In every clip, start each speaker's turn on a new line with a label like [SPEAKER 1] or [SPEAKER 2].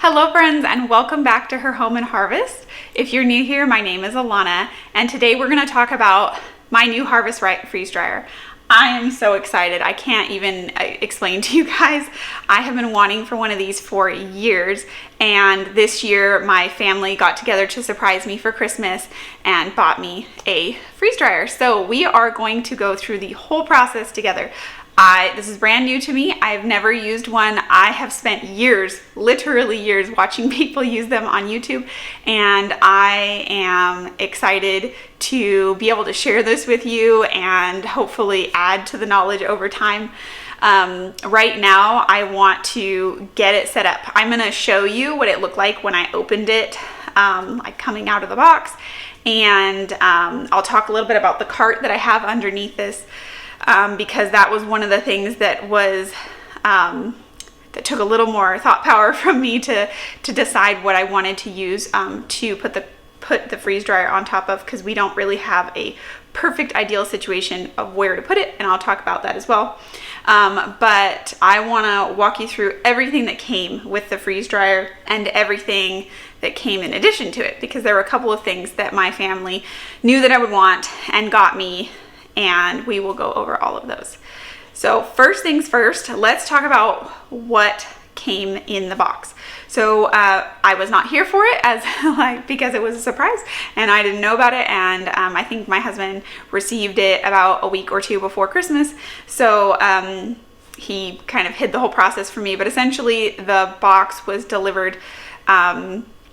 [SPEAKER 1] Hello friends, and welcome back to Her Home and Harvest. If you're new here, my name is Alana, and today we're going to talk about my new Harvest Right freeze dryer. I am so excited. I can't even explain to you guys. I have been wanting for one of these for years, and this year my family got together to surprise me for Christmas and bought me a freeze dryer. So we are going to go through the whole process together. This is brand new to me. I've never used one. I have spent years, literally years, watching people use them on YouTube, and I am excited to be able to share this with you and hopefully add to the knowledge over time. Right now, I want to get it set up. I'm going to show you what it looked like when I opened it, like coming out of the box, and I'll talk a little bit about the cart that I have underneath this. Because that was one of the things that was that took a little more thought power from me to decide what I wanted to use to put the freeze dryer on top of, because we don't really have a perfect ideal situation of where to put it, and I'll talk about that as well. But I want to walk you through everything that came with the freeze dryer and everything that came in addition to it, because there were a couple of things that my family knew that I would want and got me, and we will go over all of those. So first things first, let's talk about what came in the box. So I was not here for it because it was a surprise and I didn't know about it, and I think my husband received it about a week or two before Christmas. So he kind of hid the whole process for me, but essentially the box was delivered.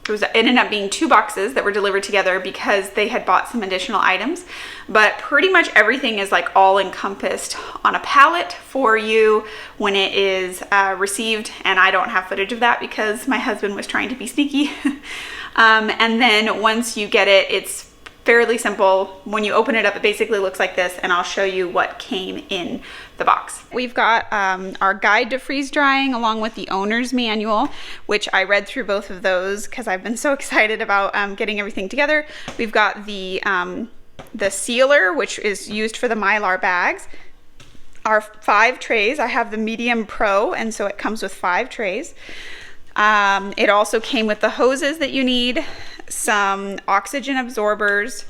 [SPEAKER 1] It ended up being 2 boxes that were delivered together because they had bought some additional items, but pretty much everything is like all encompassed on a pallet for you when it is received, and I don't have footage of that because my husband was trying to be sneaky. And then once you get it, it's fairly simple. When you open it up, it basically looks like this, and I'll show you what came in the box. We've got our guide to freeze drying along with the owner's manual, which I read through both of those because I've been so excited about getting everything together. We've got the sealer, which is used for the Mylar bags. Our 5 trays. I have the medium pro, and so it comes with 5 trays. It also came with the hoses that you need, some oxygen absorbers,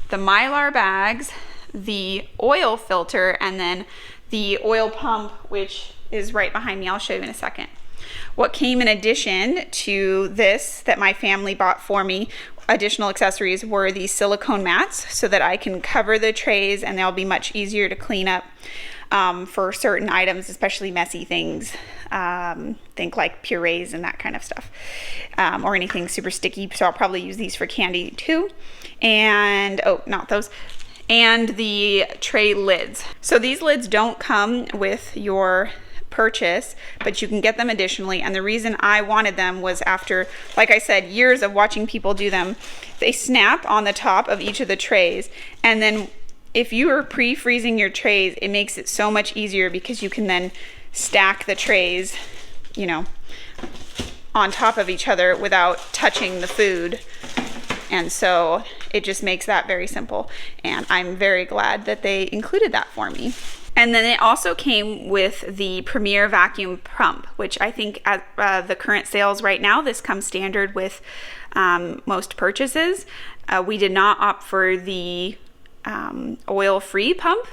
[SPEAKER 1] the Mylar bags, the oil filter, and then the oil pump, which is right behind me. I'll show you in a second. What came in addition to this that my family bought for me, additional accessories, were these silicone mats so that I can cover the trays and they'll be much easier to clean up for certain items, especially messy things. Think like purees and that kind of stuff, or anything super sticky. So I'll probably use these for candy too. And not those. And the tray lids. So these lids don't come with your purchase, but you can get them additionally. And the reason I wanted them was after, like I said, years of watching people do them. They snap on the top of each of the trays, and then if you are pre-freezing your trays, it makes it so much easier because you can then stack the trays, on top of each other without touching the food. And so it just makes that very simple. And I'm very glad that they included that for me. And then it also came with the Premier vacuum pump, which I think at the current sales right now, this comes standard with most purchases. We did not opt for the oil-free pump.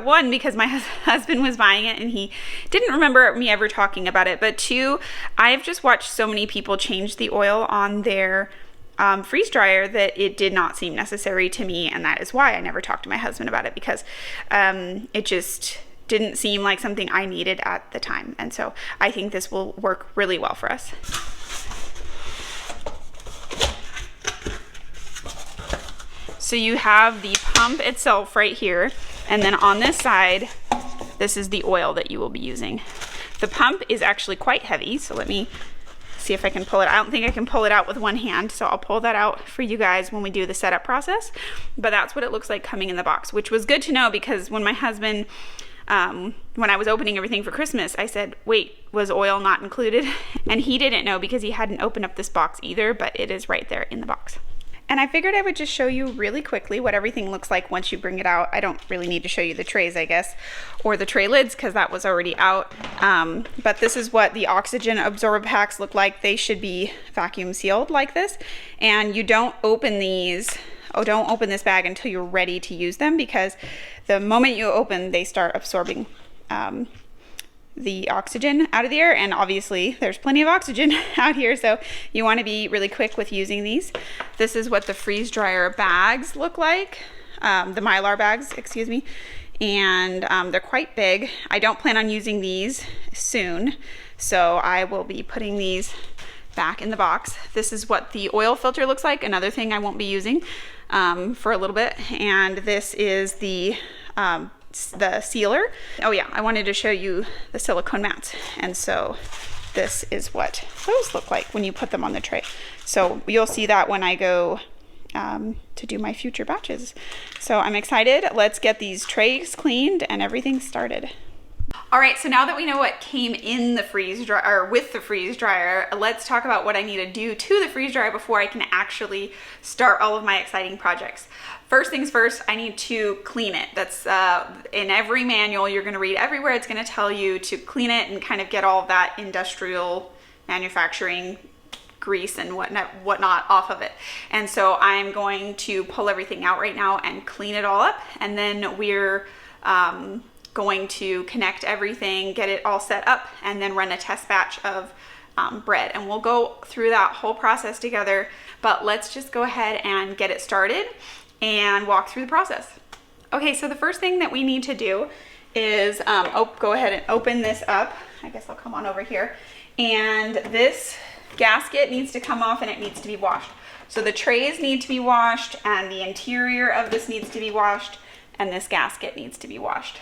[SPEAKER 1] One, because my husband was buying it and he didn't remember me ever talking about it. But 2, I've just watched so many people change the oil on their freeze dryer that it did not seem necessary to me, and that is why I never talked to my husband about it, because it just didn't seem like something I needed at the time. And so I think this will work really well for us. So you have the pump itself right here, and then on this side, this is the oil that you will be using. The pump is actually quite heavy, so let me see if I can pull it. I don't think I can pull it out with one hand, so I'll pull that out for you guys when we do the setup process. But that's what it looks like coming in the box, which was good to know, because when my husband, when I was opening everything for Christmas, I said, wait, was oil not included? And he didn't know because he hadn't opened up this box either, but it is right there in the box. And I figured I would just show you really quickly what everything looks like once you bring it out. I don't really need to show you the trays, I guess, or the tray lids, because that was already out. But this is what the oxygen absorb packs look like. They should be vacuum sealed like this. And you don't open these, don't open this bag until you're ready to use them, because the moment you open, they start absorbing the oxygen out of the air, and obviously there's plenty of oxygen out here, so you want to be really quick with using these. This is what the freeze dryer bags look like, the Mylar bags, excuse me, and they're quite big. I don't plan on using these soon, so I will be putting these back in the box. This is what the oil filter looks like, another thing I won't be using for a little bit, and this is the sealer. Oh yeah, I wanted to show you the silicone mats, and so this is what those look like when you put them on the tray. So you'll see that when I go to do my future batches. So I'm excited. Let's get these trays cleaned and everything started. All right, so now that we know what came in the freeze dryer, or with the freeze dryer, let's talk about what I need to do to the freeze dryer before I can actually start all of my exciting projects. First things first, I need to clean it. That's in every manual you're gonna read everywhere. It's gonna tell you to clean it and kind of get all of that industrial manufacturing grease and whatnot off of it. And so I'm going to pull everything out right now and clean it all up. And then we're going to connect everything, get it all set up, and then run a test batch of bread. And we'll go through that whole process together, but let's just go ahead and get it started and walk through the process. Okay, so the first thing that we need to do is go ahead and open this up. I guess I'll come on over here. And this gasket needs to come off and it needs to be washed. So the trays need to be washed, and the interior of this needs to be washed, and this gasket needs to be washed.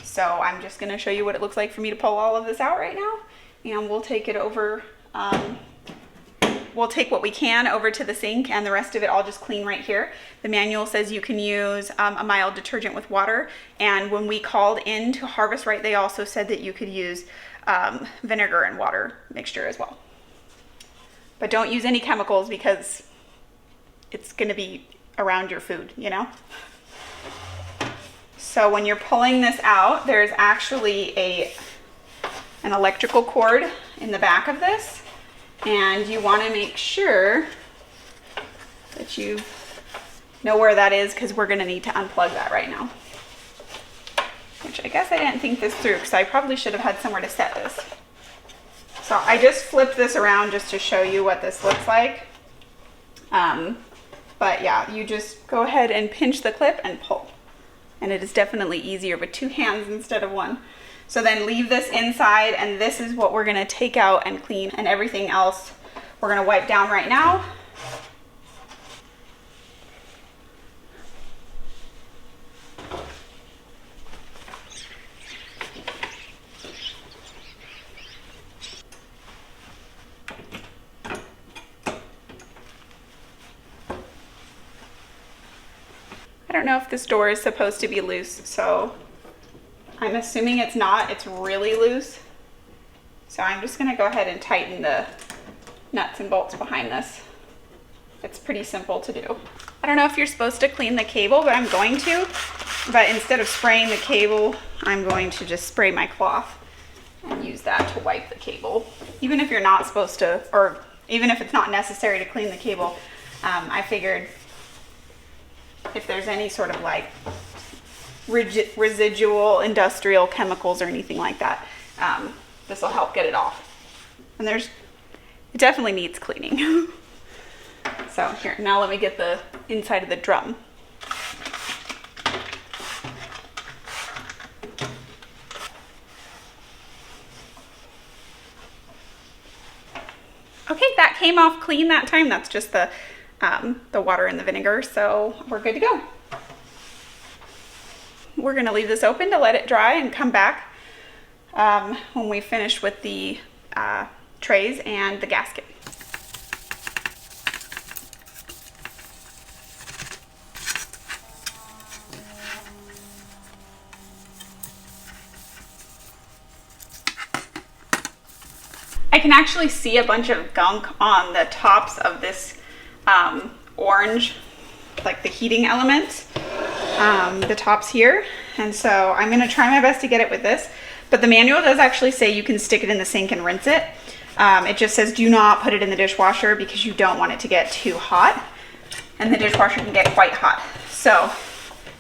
[SPEAKER 1] So I'm just gonna show you what it looks like for me to pull all of this out right now, and we'll take it over. We'll take what we can over to the sink, and the rest of it I'll just clean right here. The manual says you can use a mild detergent with water, and when we called in to Harvest Right, they also said that you could use vinegar and water mixture as well. But don't use any chemicals, because it's gonna be around your food, you know? So when you're pulling this out, there's actually an electrical cord in the back of this. And you want to make sure that you know where that is, because we're going to need to unplug that right now. Which I guess I didn't think this through, because I probably should have had somewhere to set this. So I just flipped this around just to show you what this looks like. But yeah, you just go ahead and pinch the clip and pull. And it is definitely easier with two hands instead of one. So then leave this inside, and this is what we're gonna take out and clean, and everything else we're gonna wipe down right now. I don't know if this door is supposed to be loose, so I'm assuming it's not. It's really loose. So I'm just gonna go ahead and tighten the nuts and bolts behind this. It's pretty simple to do. I don't know if you're supposed to clean the cable, but I'm going to. But instead of spraying the cable, I'm going to just spray my cloth and use that to wipe the cable. Even if you're not supposed to, or even if it's not necessary to clean the cable, I figured if there's any sort of like residual industrial chemicals or anything like that, this will help get it off. And it definitely needs cleaning. So here, now let me get the inside of the drum. Okay, that came off clean that time. That's just the water and the vinegar, so we're good to go. We're gonna leave this open to let it dry and come back when we finish with the trays and the gasket. I can actually see a bunch of gunk on the tops of this orange, like the heating element, the tops here. And so I'm gonna try my best to get it with this, but the manual does actually say you can stick it in the sink and rinse it. It just says do not put it in the dishwasher because you don't want it to get too hot, and the dishwasher can get quite hot. So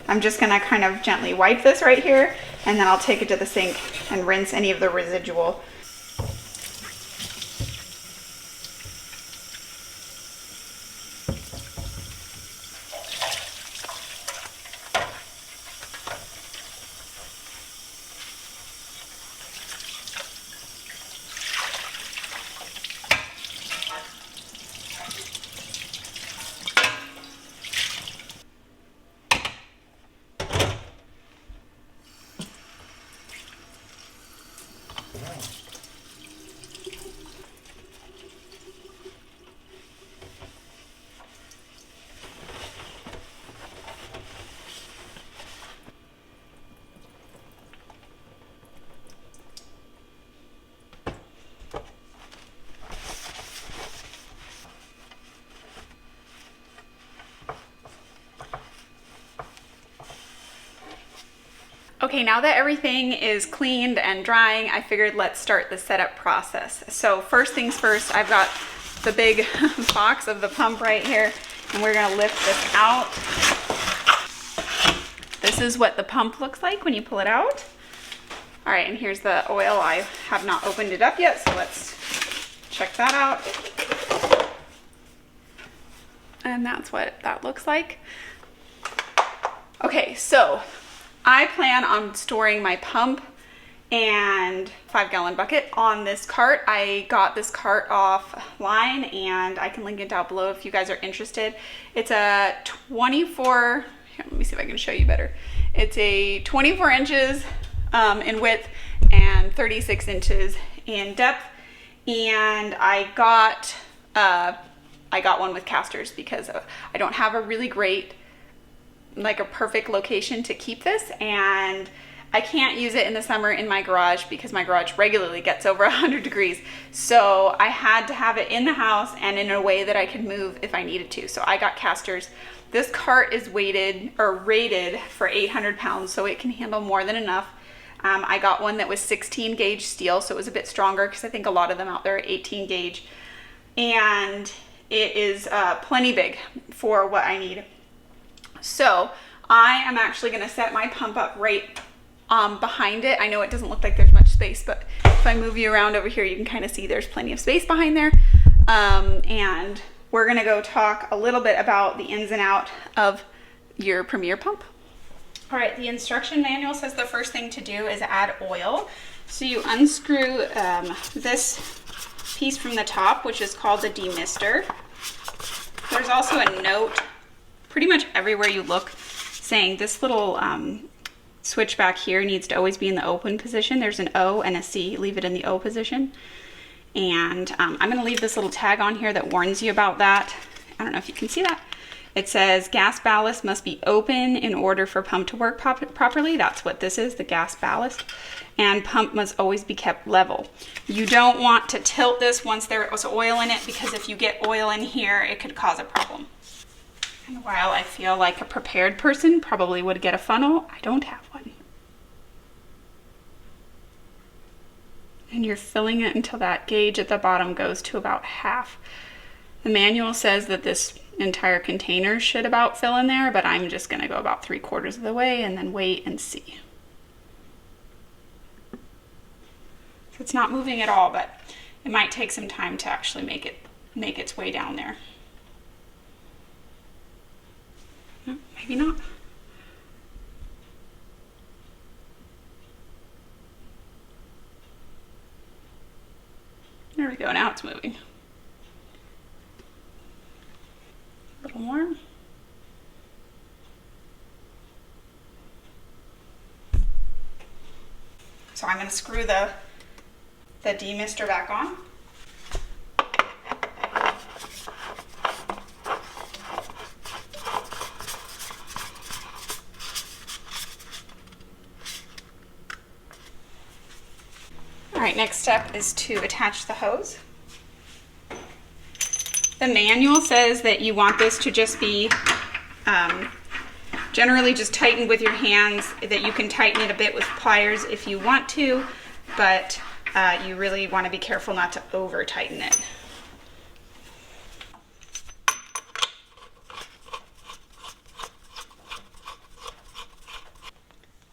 [SPEAKER 1] I'm just gonna kind of gently wipe this right here, and then I'll take it to the sink and rinse any of the residual. Okay, now that everything is cleaned and drying, I figured let's start the setup process. So first things first, I've got the big box of the pump right here, and we're gonna lift this out. This is what the pump looks like when you pull it out. All right, and here's the oil. I have not opened it up yet, so let's check that out. And that's what that looks like. Okay, so I plan on storing my pump and 5-gallon bucket on this cart. I got this cart offline, and I can link it down below if you guys are interested. It's a 24, here, let me see if I can show you better. It's a 24 inches in width and 36 inches in depth. And I got one with casters because I don't have a really great, like a perfect location to keep this, and I can't use it in the summer in my garage because my garage regularly gets over 100 degrees. So I had to have it in the house and in a way that I could move if I needed to. So I got casters. This cart is rated for 800 pounds, so it can handle more than enough. I got one that was 16 gauge steel, so it was a bit stronger because I think a lot of them out there are 18 gauge. And it is plenty big for what I need. So I am actually going to set my pump up right behind it. I know it doesn't look like there's much space, but if I move you around over here, you can kind of see there's plenty of space behind there. And we're going to go talk a little bit about the ins and out of your Premier pump. All right, the instruction manual says the first thing to do is add oil. So you unscrew this piece from the top, which is called the demister. There's also a note pretty much everywhere you look saying this little switch back here needs to always be in the open position. There's an O and a C, leave it in the O position. And I'm gonna leave this little tag on here that warns you about that. I don't know if you can see that. It says gas ballast must be open in order for pump to work properly. That's what this is, the gas ballast. And pump must always be kept level. You don't want to tilt this once there was oil in it, because if you get oil in here, it could cause a problem. And while I feel like a prepared person probably would get a funnel, I don't have one. And you're filling it until that gauge at the bottom goes to about half. The manual says that this entire container should about fill in there, but I'm just gonna go about 3/4 of the way and then wait and see. So it's not moving at all, but it might take some time to actually make its way down there. No, maybe not. There we go, now it's moving. A little more. So I'm going to screw the demister back on. All right, next step is to attach the hose. The manual says that you want this to just be generally just tightened with your hands, that you can tighten it a bit with pliers if you want to, but you really want to be careful not to over tighten it.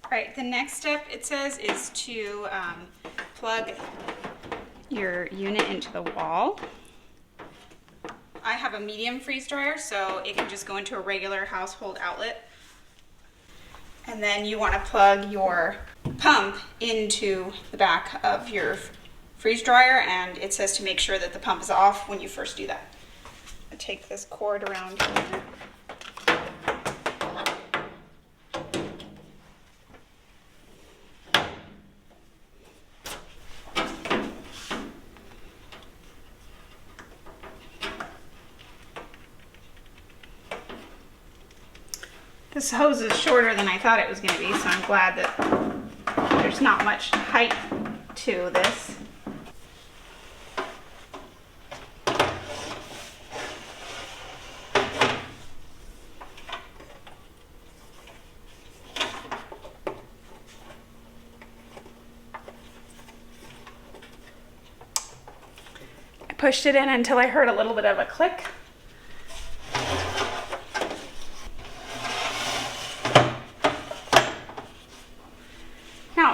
[SPEAKER 1] All right, the next step it says is to plug your unit into the wall. I have a medium freeze dryer, so it can just go into a regular household outlet. And then you want to plug your pump into the back of your freeze dryer, and it says to make sure that the pump is off when you first do that. I take this cord around here. This hose is shorter than I thought it was going to be, so I'm glad that there's not much height to this. I pushed it in until I heard a little bit of a click.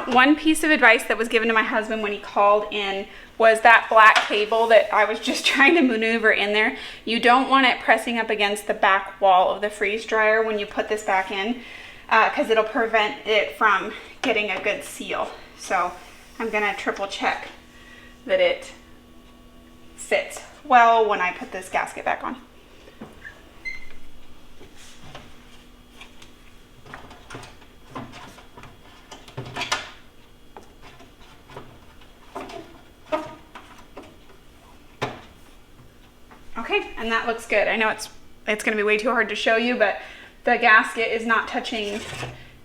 [SPEAKER 1] One piece of advice that was given to my husband when he called in was that black cable that I was just trying to maneuver in there. You don't want it pressing up against the back wall of the freeze dryer when you put this back in, because it'll prevent it from getting a good seal. So I'm gonna triple check that it fits well when I put this gasket back on. Okay, and that looks good. I know it's going to be way too hard to show you, but the gasket is not touching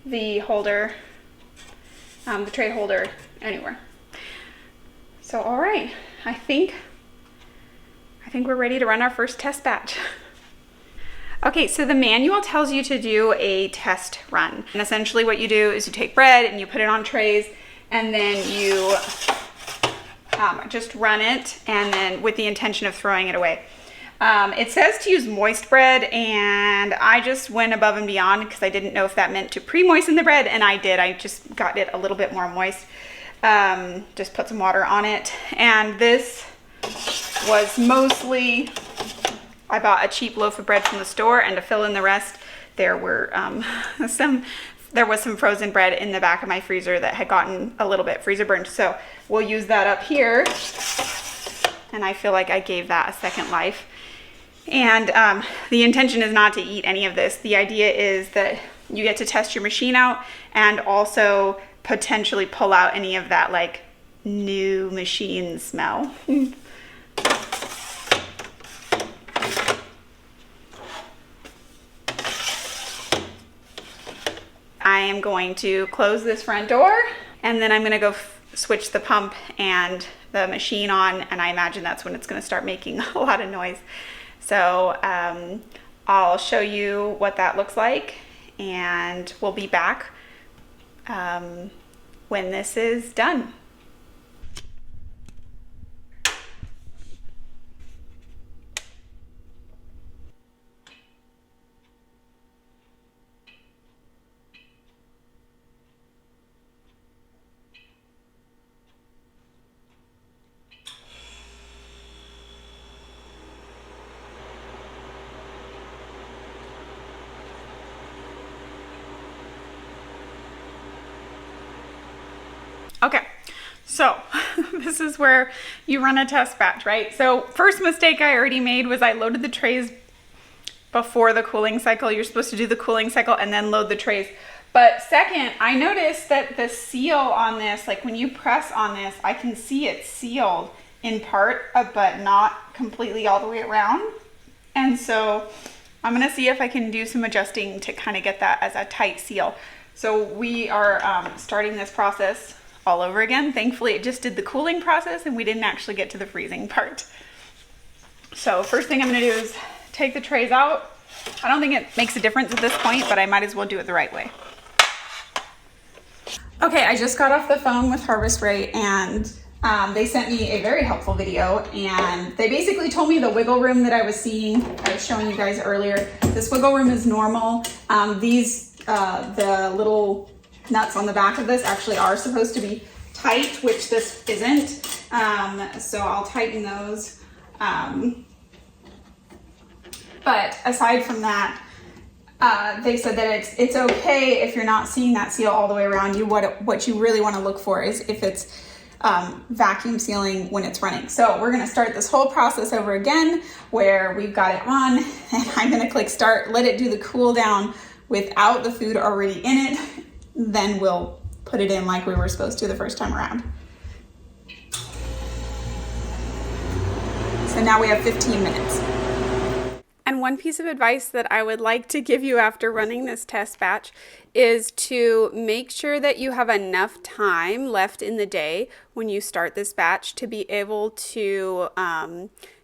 [SPEAKER 1] the holder, the tray holder anywhere. So, all right, I think we're ready to run our first test batch. Okay, so the manual tells you to do a test run. And essentially what you do is you take bread and you put it on trays, and then you just run it, and then with the intention of throwing it away. It says to use moist bread, and I just went above and beyond because I didn't know if that meant to pre-moisten the bread, and I did. I just got it a little bit more moist. Just put some water on it, and this was mostly, I bought a cheap loaf of bread from the store, and to fill in the rest, there were there was some frozen bread in the back of my freezer that had gotten a little bit freezer burned, so we'll use that up here, and I feel like I gave that a second life. And the intention is not to eat any of this. The idea is that you get to test your machine out and also potentially pull out any of that like new machine smell. I am going to close this front door, and then I'm going to go switch the pump and the machine on, and I imagine that's when it's going to start making a lot of noise. So I'll show you what that looks like, and we'll be back when this is done. Okay, so this is where you run a test batch, right? So first mistake I already made was I loaded the trays before the cooling cycle. You're supposed to do the cooling cycle and then load the trays. But second, I noticed that the seal on this, like when you press on this, I can see it's sealed in part, but not completely all the way around. And so I'm gonna see if I can do some adjusting to kind of get that as a tight seal. So we are starting this process all over again. Thankfully, it just did the cooling process and we didn't actually get to the freezing part. So first thing I'm gonna do is take the trays out. I don't think it makes a difference at this point, but I might as well do it the right way. Okay, I just got off the phone with Harvest Right, and they sent me a very helpful video, and they basically told me the wiggle room that I was seeing, I was showing you guys earlier. This wiggle room is normal. The little nuts on the back of this actually are supposed to be tight, which this isn't. So I'll tighten those. But aside from that, they said that it's okay if you're not seeing that seal all the way around you. What you really want to look for is if it's vacuum sealing when it's running. So we're going to start this whole process over again where we've got it on, and I'm going to click start, let it do the cool down without the food already in it. Then we'll put it in like we were supposed to the first time around. So now we have 15 minutes. And one piece of advice that I would like to give you after running this test batch is to make sure that you have enough time left in the day when you start this batch to be able to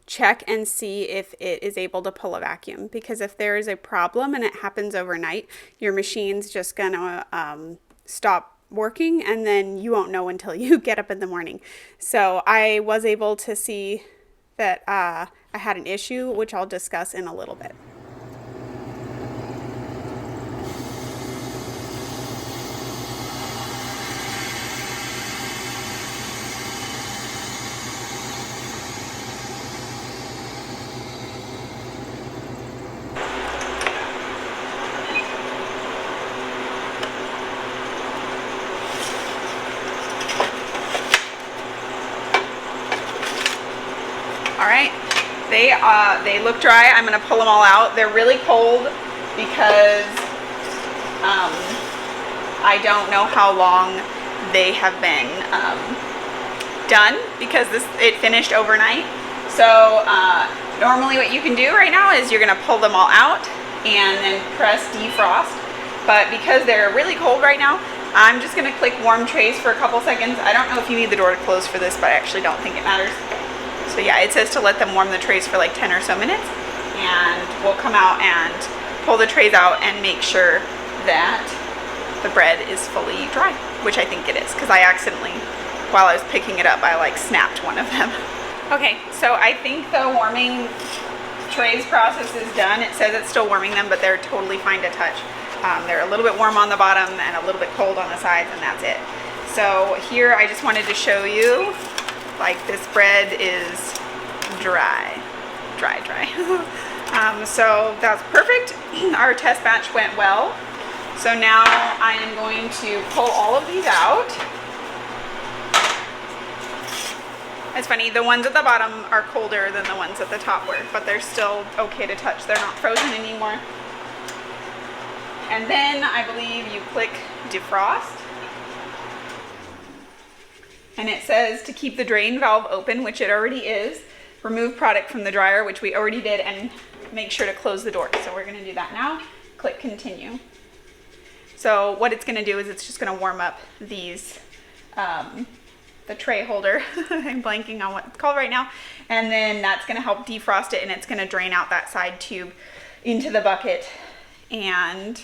[SPEAKER 1] check and see if it is able to pull a vacuum. Because if there is a problem and it happens overnight, your machine's just gonna stop working, and then you won't know until you get up in the morning. So I was able to see that I had an issue, which I'll discuss in a little bit. All right, they look dry. I'm gonna pull them all out. They're really cold because I don't know how long they have been done, because it finished overnight. So normally what you can do right now is you're gonna pull them all out and then press defrost. But because they're really cold right now, I'm just gonna click warm trays for a couple seconds. I don't know if you need the door to close for this, but I actually don't think it matters. So yeah, it says to let them warm the trays for like 10 or so minutes, and we'll come out and pull the trays out and make sure that the bread is fully dry, which I think it is, because I accidentally, while I was picking it up, I like snapped one of them. Okay, so I think the warming trays process is done. It says it's still warming them, but they're totally fine to touch. They're a little bit warm on the bottom and a little bit cold on the sides, and that's it. So here I just wanted to show you, like, this bread is dry. So that's perfect. Our test batch went well. So now I am going to pull all of these out. It's funny, the ones at the bottom are colder than the ones at the top were, but they're still okay to touch. They're not frozen anymore. And then I believe you click defrost. And it says to keep the drain valve open, which it already is. Remove product from the dryer, which we already did, and make sure to close the door. So we're gonna do that now. Click continue. So what it's gonna do is it's just gonna warm up these, the tray holder. I'm blanking on what it's called right now. And then that's gonna help defrost it, and it's gonna drain out that side tube into the bucket. And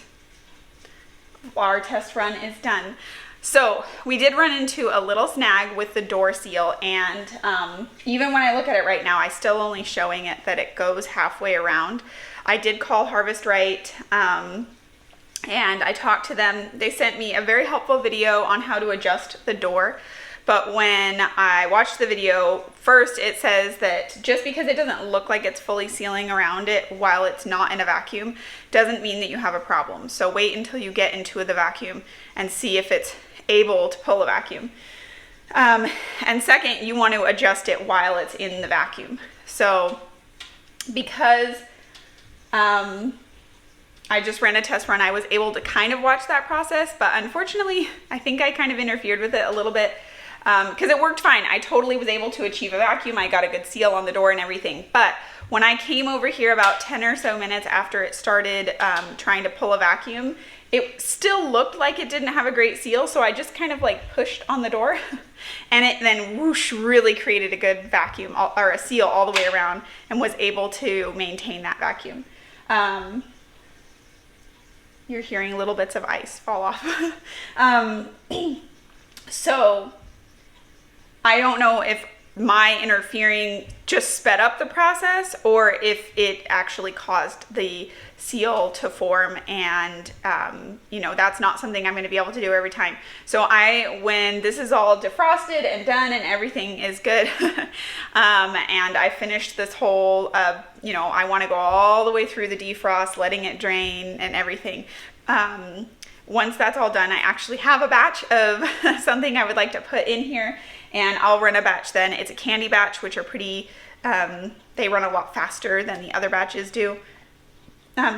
[SPEAKER 1] our test run is done. So we did run into a little snag with the door seal, and even when I look at it right now, I still only showing it that it goes halfway around. I did call Harvest Right, and I talked to them. They sent me a very helpful video on how to adjust the door. But when I watched the video, first it says that just because it doesn't look like it's fully sealing around it while it's not in a vacuum, doesn't mean that you have a problem. So wait until you get into the vacuum and see if it's able to pull a vacuum. And second, you want to adjust it while it's in the vacuum. So because I just ran a test run, I was able to kind of watch that process, but unfortunately, I think I kind of interfered with it a little bit. because it worked fine. I totally was able to achieve a vacuum. I got a good seal on the door and everything. But when I came over here about 10 or so minutes after it started trying to pull a vacuum, it still looked like it didn't have a great seal. So I just kind of like pushed on the door and it then whoosh really created a good vacuum or a seal all the way around and was able to maintain that vacuum. You're hearing little bits of ice fall off. So I don't know if my interfering just sped up the process or if it actually caused the seal to form, and you know, that's not something I'm going to be able to do every time. So when this is all defrosted and done and everything is good, and I finished this whole you know, I want to go all the way through the defrost, letting it drain and everything. Once that's all done, I actually have a batch of something I would like to put in here, and I'll run a batch then. It's a candy batch, which are pretty, they run a lot faster than the other batches do.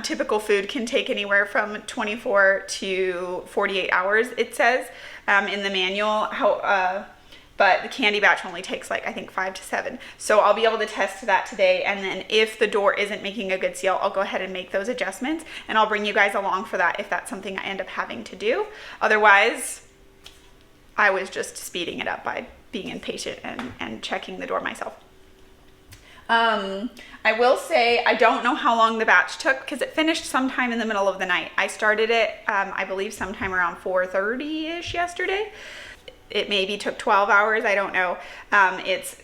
[SPEAKER 1] Typical food can take anywhere from 24 to 48 hours, it says in the manual. But the candy batch only takes like, I think 5 to 7. So I'll be able to test that today. And then if the door isn't making a good seal, I'll go ahead and make those adjustments. And I'll bring you guys along for that if that's something I end up having to do. Otherwise, I was just speeding it up by being impatient and checking the door myself. I will say I don't know how long the batch took because it finished sometime in the middle of the night. I started it, I believe sometime around 4:30-ish yesterday. It maybe took 12 hours. I don't know. It's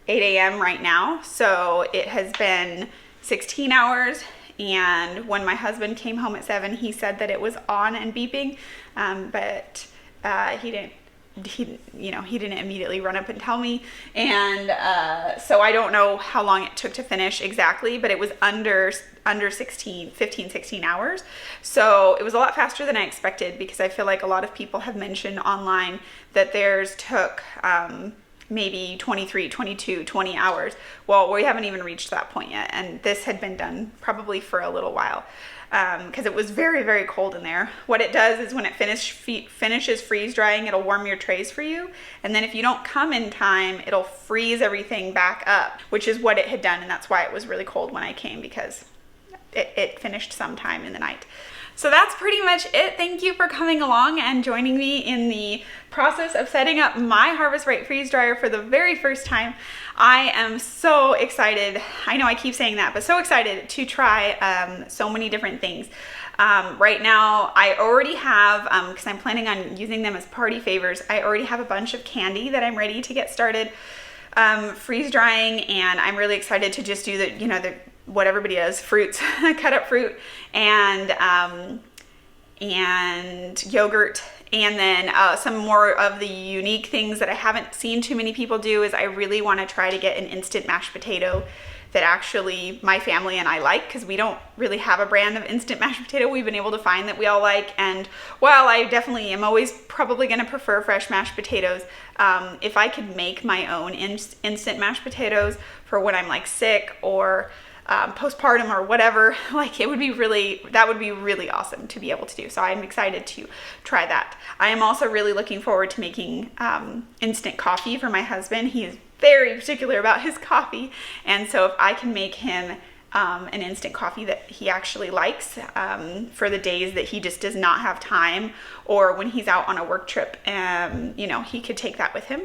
[SPEAKER 1] 8 a.m. right now. So it has been 16 hours. And when my husband came home at 7, he said that it was on and beeping. But he didn't immediately run up and tell me. And so I don't know how long it took to finish exactly, but it was under 15, 16 hours. So it was a lot faster than I expected, because I feel like a lot of people have mentioned online that theirs took maybe 23, 22, 20 hours. Well, we haven't even reached that point yet. And this had been done probably for a little while. Because it was very, very cold in there. What it does is when it finishes freeze drying, it'll warm your trays for you. And then if you don't come in time, it'll freeze everything back up, which is what it had done. And that's why it was really cold when I came, because it finished sometime in the night. So that's pretty much it. Thank you for coming along and joining me in the process of setting up my Harvest Right freeze dryer for the very first time. I am so excited. I know I keep saying that, but so excited to try so many different things. Right now, I already have, because I'm planning on using them as party favors, I already have a bunch of candy that I'm ready to get started freeze drying, and I'm really excited to just do what everybody does, fruits, cut up fruit, and yogurt, and then some more of the unique things that I haven't seen too many people do is I really want to try to get an instant mashed potato that actually my family and I like, because we don't really have a brand of instant mashed potato we've been able to find that we all like. And while I definitely am always probably going to prefer fresh mashed potatoes, if I could make my own instant mashed potatoes for when I'm like sick or postpartum or whatever, like that would be really awesome to be able to do. So I'm excited to try that. I am also really looking forward to making instant coffee for my husband. He is very particular about his coffee, and so if I can make him an instant coffee that he actually likes for the days that he just does not have time, or when he's out on a work trip, he could take that with him.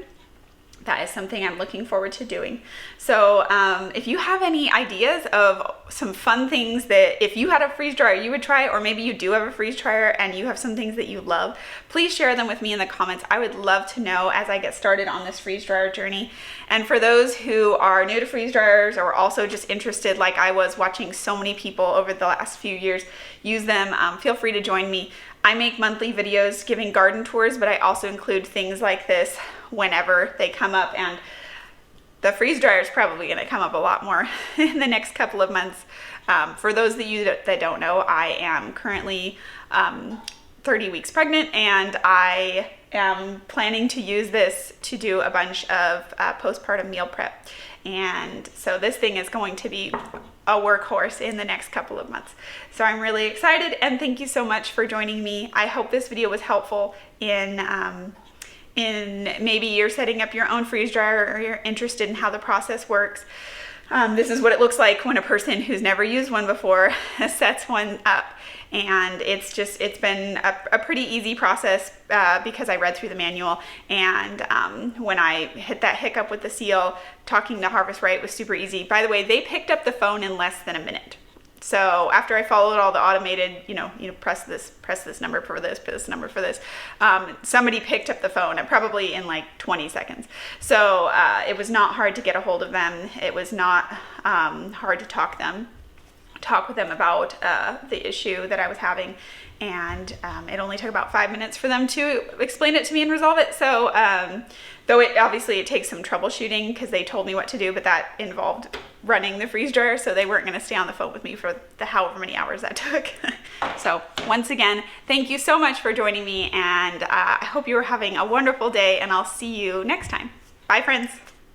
[SPEAKER 1] That is something I'm looking forward to doing. So if you have any ideas of some fun things that if you had a freeze dryer you would try, or maybe you do have a freeze dryer and you have some things that you love, please share them with me in the comments. I would love to know as I get started on this freeze dryer journey. And for those who are new to freeze dryers or also just interested, like I was watching so many people over the last few years use them, feel free to join me. I make monthly videos giving garden tours, but I also include things like this whenever they come up, and the freeze dryer is probably going to come up a lot more in the next couple of months. For those of you that don't know, I am currently 30 weeks pregnant, and I am planning to use this to do a bunch of postpartum meal prep. And so this thing is going to be a workhorse in the next couple of months. So I'm really excited, and thank you so much for joining me. I hope this video was helpful in maybe you're setting up your own freeze dryer or you're interested in how the process works. This is what it looks like when a person who's never used one before sets one up. And it's been a pretty easy process because I read through the manual, and when I hit that hiccup with the seal, talking to Harvest Right was super easy. By the way, they picked up the phone in less than a minute. So after I followed all the automated, press this number for this, press this number for this, somebody picked up the phone, probably in like 20 seconds. So it was not hard to get a hold of them. It was not hard to talk with them about the issue that I was having, and it only took about 5 minutes for them to explain it to me and resolve it. So though it takes some troubleshooting because they told me what to do, but that involved running the freeze dryer, so they weren't going to stay on the phone with me for the however many hours that took. So once again, thank you so much for joining me, and I hope you are having a wonderful day, and I'll see you next time. Bye, friends.